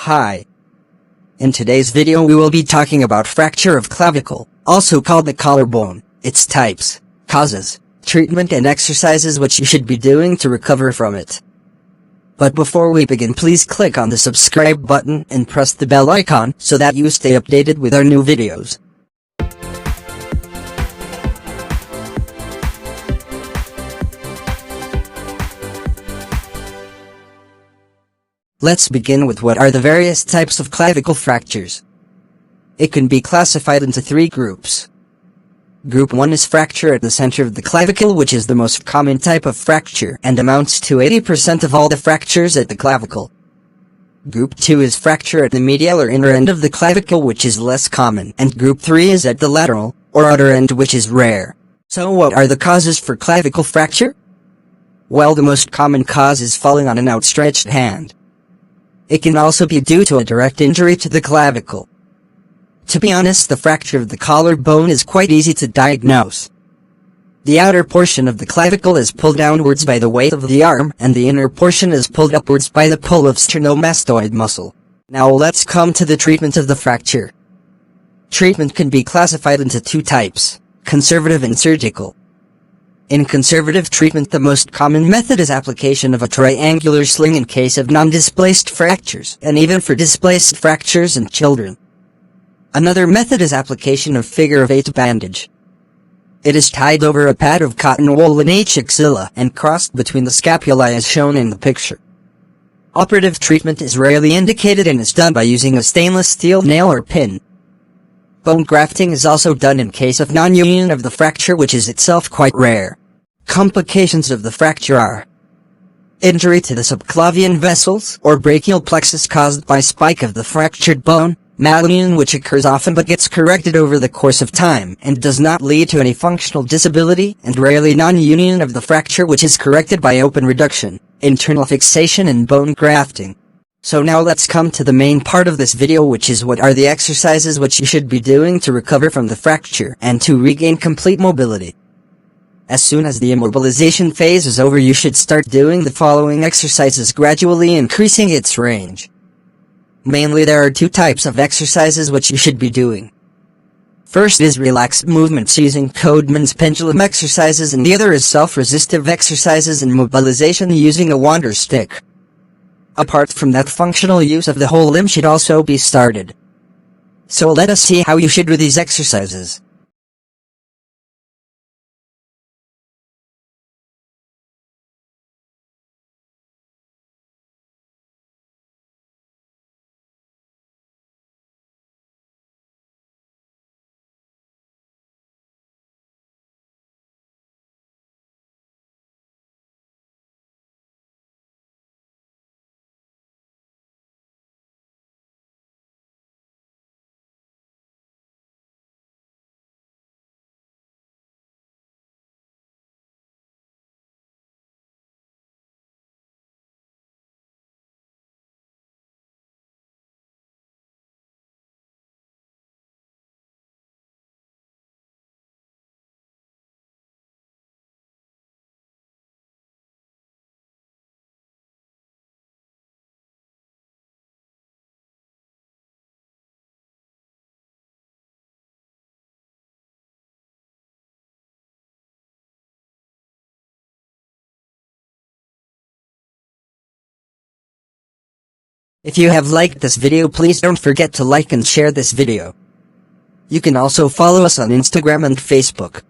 Hi. In today's video we will be talking about fracture of clavicle, also called the collarbone, its types, causes, treatment and exercises which you should be doing to recover from it. But before we begin, please click on the subscribe button and press the bell icon so that you stay updated with our new videos. Let's begin with what are the various types of clavicle fractures. It can be classified into three groups. Group 1 is fracture at the center of the clavicle, which is the most common type of fracture and amounts to 80% of all the fractures at the clavicle. Group 2 is fracture at the medial or inner end of the clavicle, which is less common, and Group 3 is at the lateral, or outer end, which is rare. So what are the causes for clavicle fracture? Well, the most common cause is falling on an outstretched hand. It can also be due to a direct injury to the clavicle. To be honest, the fracture of the collarbone is quite easy to diagnose. The outer portion of the clavicle is pulled downwards by the weight of the arm, and the inner portion is pulled upwards by the pull of sternomastoid muscle. Now let's come to the treatment of the fracture. Treatment can be classified into two types, conservative and surgical. In conservative treatment, the most common method is application of a triangular sling in case of non-displaced fractures, and even for displaced fractures in children. Another method is application of figure-of-8 bandage. It is tied over a pad of cotton wool in each axilla and crossed between the scapulae as shown in the picture. Operative treatment is rarely indicated and is done by using a stainless steel nail or pin. Bone grafting is also done in case of non-union of the fracture, which is itself quite rare. Complications of the fracture are injury to the subclavian vessels or brachial plexus caused by spike of the fractured bone, malunion, which occurs often but gets corrected over the course of time and does not lead to any functional disability, and rarely non-union of the fracture, which is corrected by open reduction, internal fixation and bone grafting. So now let's come to the main part of this video, which is what are the exercises which you should be doing to recover from the fracture and to regain complete mobility. As soon as the immobilization phase is over, you should start doing the following exercises, gradually increasing its range. Mainly there are two types of exercises which you should be doing. First is relaxed movements using Codeman's pendulum exercises, and the other is self-resistive exercises and mobilization using a wander stick. Apart from that, functional use of the whole limb should also be started. So let us see how you should do these exercises. If you have liked this video, please don't forget to like and share this video. You can also follow us on Instagram and Facebook.